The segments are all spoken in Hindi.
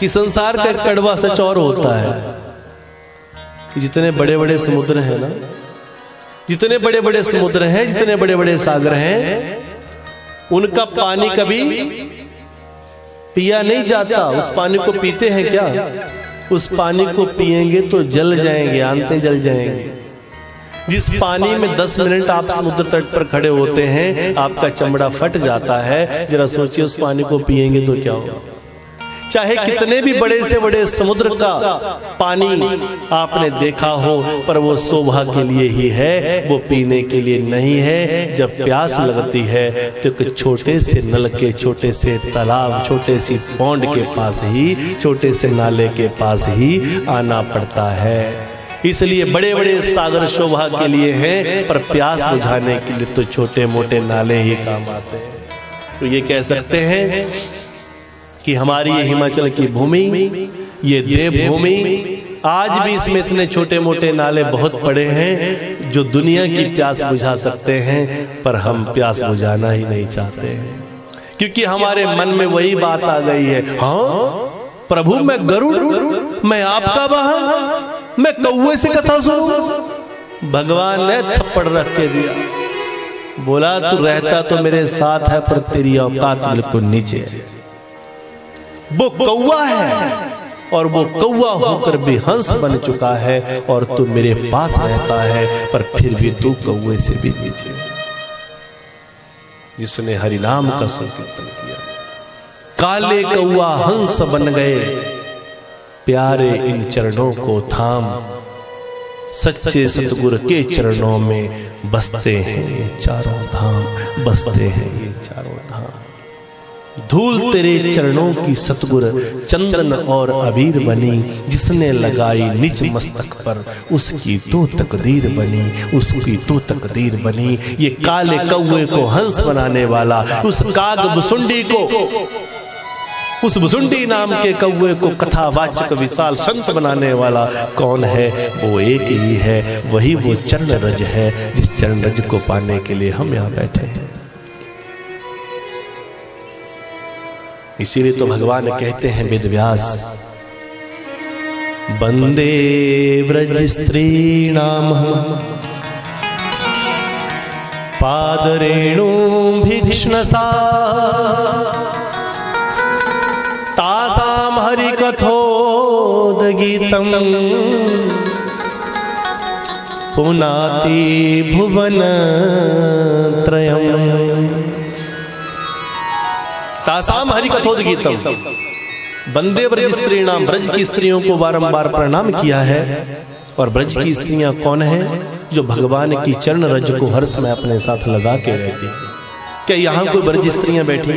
कि संसार का कड़वा सच और होता है कि जितने बड़े बड़े समुद्र हैं ना, जितने बड़े बड़े समुद्र हैं, जितने बड़े बड़े सागर हैं, उनका पानी कभी पिया नहीं जाता। उस पानी को पीते हैं क्या? उस पानी को पिएंगे तो जल जाएंगे, आंतें जल जाएंगे। जिस पानी में 10 मिनट आप समुद्र तट पर खड़े होते हैं, आपका चमड़ा फट जाता है। जरा सोचिए उस पानी को पिएंगे तो क्या होगा। चाहे कितने भी बड़े से बड़े समुद्र का पानी आपने देखा हो, पर वो शोभा के लिए ही है, वो पीने के लिए नहीं है। जब प्यास लगती है तो एक छोटे से नल के, छोटे से तालाब, छोटे सी पौंड के पास ही, छोटे से नाले के पास ही आना पड़ता है। इसलिए बड़े बड़े सागर शोभा के लिए हैं, पर प्यास बुझाने के लिए तो छोटे मोटे नाले ही काम आते हैं। तो ये कह सकते हैं कि हमारी ये हिमाचल की भूमि, ये देवभूमि, आज भी इसमें इतने छोटे मोटे नाले बहुत बड़े हैं जो दुनिया की प्यास बुझा सकते हैं, पर हम प्यास बुझाना ही नहीं चाहते हैं, क्योंकि हमारे मन में वही बात आ गई है, हाँ प्रभु मैं गरुड़, मैं आपका वाहन, मैं कौवे से कथा सुनूं। भगवान ने थप्पड़ रख के दिया, बोला तू रहता तो मेरे साथ है, पर तेरी औकात बिल्कुल नीचे है। वो कौवा है और वो कौवा होकर भी हंस बन चुका है, और तू मेरे पास रहता है, पर फिर भी तू कौवे से भी नीचे। जिसने हरि नाम का संकीर्तन किया, काले कौवा हंस बन गए, प्यारे इन चरणों को थाम, सच्चे सतगुरु के चरणों में बसते हैं ये चारों धाम, बसते हैं ये चारों धाम। धूल तेरे चरणों की सतगुर चंदन और अबीर बनी, जिसने लगाई निज मस्तक पर उसकी तो तकदीर बनी, उसकी तो तकदीर बनी। ये काले कौवे को हंस बनाने वाला, उस काग बुसुंडी को, उस बुसुंडी नाम के कौवे को कथावाचक विशाल संत बनाने वाला कौन है? वो एक ही है, वही वो चरण रज है, जिस चरण रज को पाने के लिए हम यहाँ बैठे हैं। इसीलिए तो भगवान कहते हैं वेद व्यास, वंदे व्रज स्त्रीणाम पादरेणु भिक्ष्णसा, तासाम हरि कथोदगीतम पुनाति भुवन त्रयम्। तासाम हरि कथोदगीतम, वंदे ब्रज स्त्रीणाम, ब्रज की स्त्रियों को बारंबार प्रणाम किया है। और ब्रज की स्त्रियां कौन हैं? जो भगवान की चरण रज को हर समय अपने साथ लगा के रहती। क्या यहाँ कोई ब्रज स्त्रियां बैठी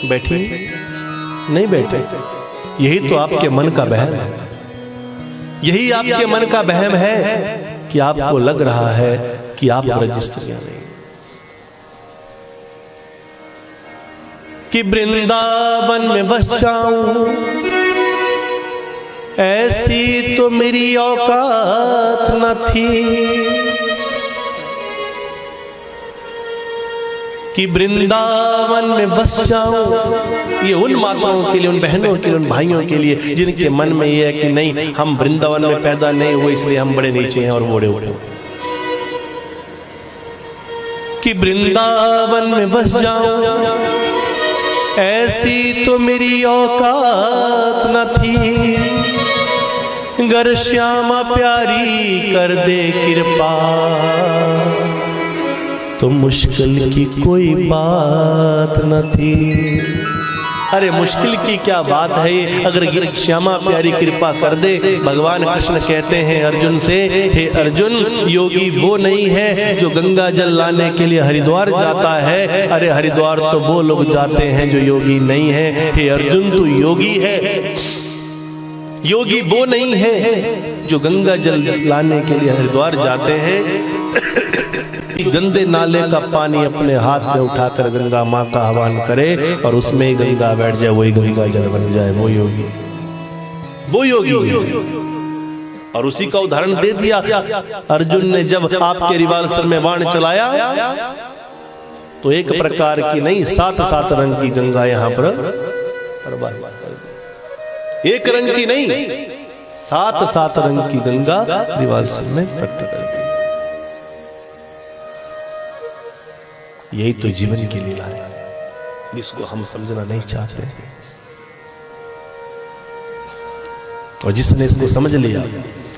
बैठी नहीं बैठे? यही तो आपके मन का बहम है, यही आपके मन का बहम है कि आपको लग रहा है कि आप ब्रज स्त्रियां नहीं, कि वृंदावन में बस जाऊं ऐसी तो मेरी औकात न थी, कि वृंदावन में बस जाऊं। ये उन माताओं के लिए, उन बहनों के लिए, उन भाइयों के लिए जिनके मन में ये है कि नहीं, हम वृंदावन में पैदा नहीं हुए इसलिए हम बड़े नीचे हैं और बड़े उड़े, कि वृंदावन में बस जाऊं ऐसी तो मेरी औकात न थी, गर श्यामा प्यारी कर दे कृपा, तो मुश्किल की कोई बात न थी। अरे मुश्किल की क्या बात है ये, अगर श्यामा प्यारी कृपा कर दे। भगवान कृष्ण कहते हैं अर्जुन से, हे अर्जुन, योगी वो नहीं है जो गंगा जल लाने के लिए हरिद्वार जाता है। अरे हरिद्वार तो वो लोग जाते हैं जो योगी नहीं है। हे अर्जुन, तू योगी है, योगी वो नहीं है जो गंगा जल लाने के लिए हरिद्वार जाते हैं। गंदे नाले का पानी अपने हाथ में उठाकर गंगा माँ का आह्वान करे और उसमें ही गंगा बैठ जाए, वही गंगा जल बन जाए, वो योगी, वो योगी। और उसी का उदाहरण दे दिया अर्जुन ने, जब आपके रिवाल्सर में बाण चलाया तो एक प्रकार की नहीं, 7 रंग की गंगा यहाँ पर बर्बाद कर दी। एक रंग की नहीं, 7 रंग की गंगा त्रिवासर में प्रकट कर दी। यही तो जीवन की लीला है, जिसको हम समझना नहीं चाहते। और जिसने इसको समझ लिया,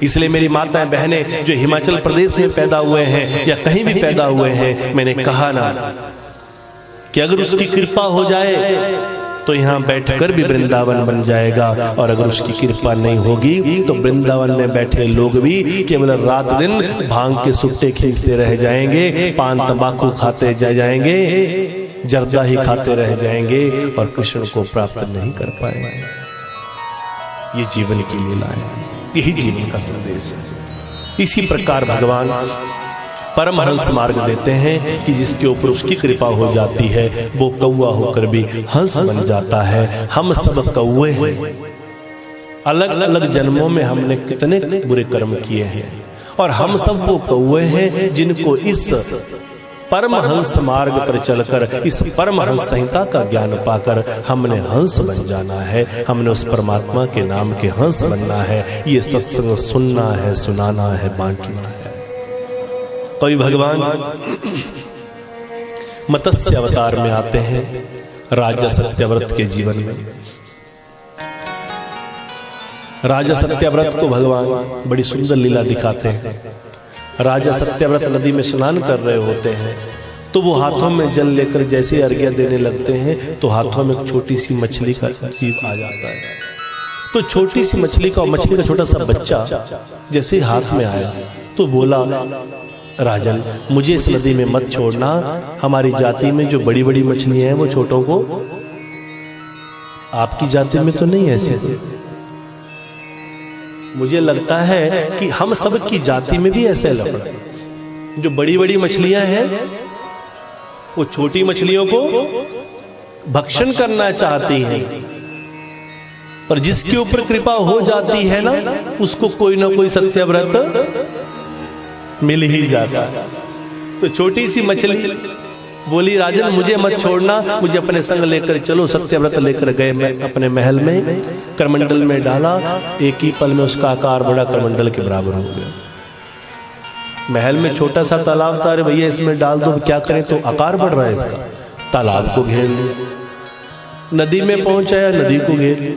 इसलिए मेरी माताएं बहनें जो हिमाचल प्रदेश में पैदा हुए हैं या कहीं भी पैदा हुए हैं, मैंने कहा ना कि अगर उसकी कृपा हो जाए तो यहाँ बैठकर भी वृंदावन बन जाएगा, और अगर उसकी कृपा नहीं होगी तो वृंदावन में बैठे लोग भी केवल रात दिन भांग के सुट्टे खींचते रह जाएंगे, पान तंबाकू खाते जाएंगे, जर्दा ही खाते रह जाएंगे और कृष्ण को प्राप्त नहीं कर पाएंगे। ये जीवन की लीला है, यही जीवन का संदेश है। इसी प्रकार भगवान परमहंस मार्ग देते हैं कि जिसके ऊपर उसकी कृपा हो जाती है वो कौवा होकर भी हंस बन जाता है। हम सब कौवे हैं, अलग अलग जन्मों में हमने कितने बुरे कर्म किए हैं, और हम सब वो कौवे हैं जिनको इस परमहंस मार्ग पर चलकर, इस परमहंस संहिता का ज्ञान पाकर हमने हंस बन जाना है। हमने उस परमात्मा के नाम के हंस बनना है। ये सत्संग सुनना है, सुनाना है, बांटना है। कोई भगवान मत्स्य अवतार में आते हैं राजा सत्यव्रत के जीवन में। राजा सत्यव्रत को भगवान बड़ी सुंदर लीला दिखाते हैं। राजा सत्यव्रत नदी में स्नान कर रहे होते हैं तो वो हाथों में जल लेकर जैसे अर्घ्य देने लगते हैं तो हाथों में छोटी सी मछली का जीव आ जाता है। तो छोटी सी मछली का, मछली का छोटा सा बच्चा जैसे हाथ में आया तो बोला, राजन मुझे इस नदी में मत छोड़ना, हमारी जाति में जो बड़ी बड़ी मछलियां हैं वो छोटों को, आपकी जाति में तो नहीं ऐसे। मुझे लगता है कि हम सब की जाति में भी ऐसे लफड़ा, जो बड़ी बड़ी मछलियां हैं वो छोटी मछलियों को भक्षण करना चाहती हैं, पर जिसके ऊपर कृपा हो जाती है ना उसको कोई ना कोई सत्यव्रत मिल ही जाता। तो छोटी सी मछली बोली, राजन मुझे मत छोड़ना, मुझे अपने संग लेकर चलो। सत्यव्रत लेकर गए मैं अपने महल में, करमंडल में डाला, एक ही पल में उसका आकार बड़ा करमंडल के बराबर हो गया। महल में छोटा सा तालाब था, अरे भैया इसमें डाल दो, क्या करें, तो आकार बढ़ रहा है इसका। तालाब को घेर लिया, नदी में पहुंचाया, नदी को घेर लिया,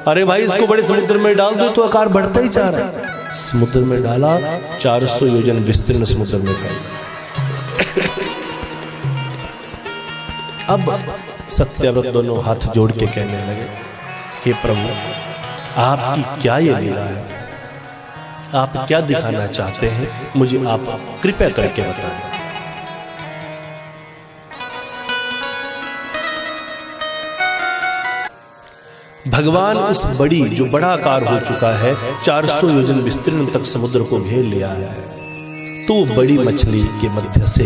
अरे भाई इसको बड़े समुद्र में डाल दो तो आकार बढ़ता ही जा रहा है। समुद्र में डाला, 400 योजन विस्तीर्ण समुद्र में फैल। अब सत्यव्रत दोनों हाथ जोड़ के कहने लगे, हे प्रभु आपकी क्या ये लीला है, आप क्या दिखाना चाहते हैं, मुझे आप कृपया करके बताएं। भगवान उस बड़ी, जो बड़ा आकार हो चुका है, 400 योजन विस्तीर्ण तक समुद्र को घेर लिया है, तो बड़ी मछली के मध्य से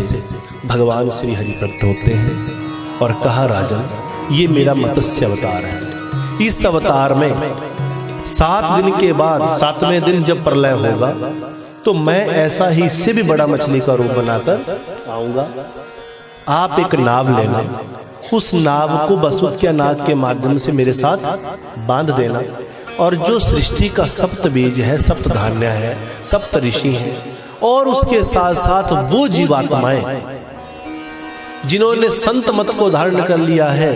भगवान श्री हरि प्रकट होते हैं और कहा, राजन ये मेरा मत्स्य अवतार है। इस अवतार में 7 दिन के बाद 7वें दिन जब प्रलय होगा तो मैं ऐसा ही इससे भी बड़ा मछली का रूप बनाकर आऊंगा। आप एक नाव लेना, उस नाव को वसुदेव नाग के माध्यम से मेरे साथ बांध देना, और जो सृष्टि का सप्त बीज है, सप्त धान्य है, सप्त ऋषि हैं, और उसके साथ साथ वो जीवात्माएं जिन्होंने संत मत को धारण कर लिया है,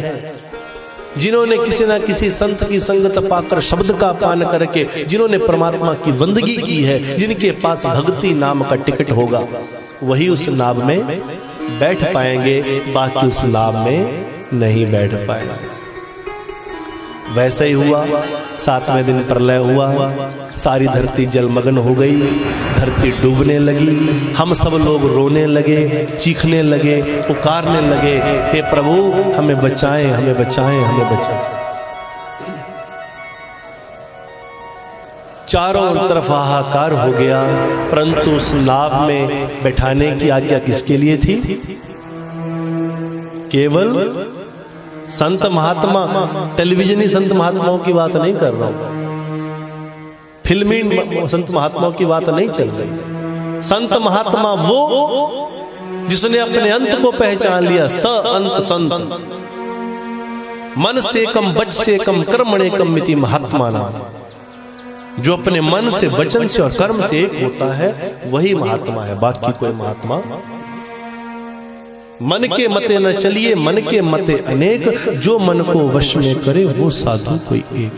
जिन्होंने किसी ना किसी संत की संगत पाकर शब्द का पान करके जिन्होंने परमात्मा की बंदगी की है, जिनके पास भक्ति नाम का टिकट होगा, वही उस नाव में बैठ पाएंगे, बाकी उस नाव में नहीं बैठ पाएंगे। वैसे ही हुआ। 7वें दिन प्रलय हुआ, सारी धरती जलमग्न हो गई, धरती डूबने लगी, हम सब लोग रोने लगे, चीखने लगे, पुकारने लगे, हे प्रभु हमें बचाएं, हमें बचाएं, हमें बचाएं। चारों तरफ हाहाकार हो गया, परंतु उस नाव में बैठाने की आज्ञा किसके लिए थी? केवल संत महात्मा, टेलीविजनी संत महात्माओं की बात नहीं कर रहा हूं, फिल्मी संत महात्माओं की बात नहीं चल रही। संत महात्मा वो जिसने अपने अंत को पहचान लिया, स अंत संत, मन से कम बच से कम कर्मणे कम मिति महात्मा नाम। जो अपने मन से, वचन से और कर्म से एक होता है वही महात्मा है, बाकी कोई महात्मा। मन के मते न चलिए, मन के मते अनेक, जो मन को वश में करे वो साधु कोई एक।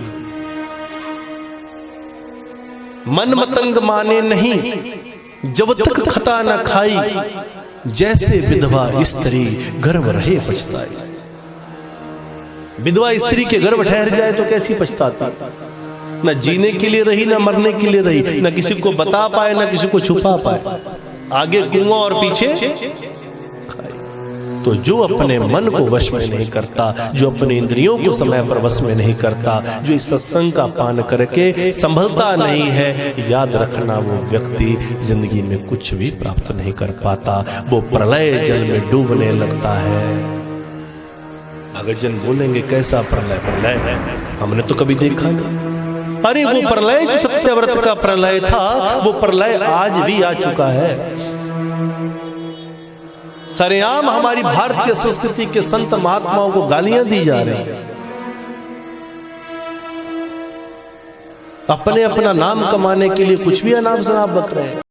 मन मतंग माने नहीं, जब तक खता न खाई, जैसे विधवा स्त्री गर्भ रहे पछताई। विधवा स्त्री के गर्भ ठहर जाए तो कैसी पछताती, न जीने के लिए रही, न मरने के लिए रही, न किसी को बता पाए, न किसी को छुपा पाए, आगे कुआं और पीछे खाई। तो जो अपने मन को वश में नहीं करता, जो अपने इंद्रियों को समय पर वश में नहीं करता, जो इस सत्संग का पान करके संभलता नहीं है, याद रखना वो व्यक्ति जिंदगी में कुछ भी प्राप्त नहीं कर पाता। वो प्रलय जल में डूबने लगता है। अगर जन बोलेंगे कैसा प्रलय, प्रलय हमने तो कभी देखा नहीं। अरे वो प्रलय जो सत्यव्रत का प्रलय था, वो प्रलय आज भी आ चुका है। सरेआम हमारी भारतीय संस्कृति के संत महात्माओं को गालियां दी जा रही है। अपने अपना नाम कमाने के लिए कुछ भी अनाप शनाप बक रहे हैं।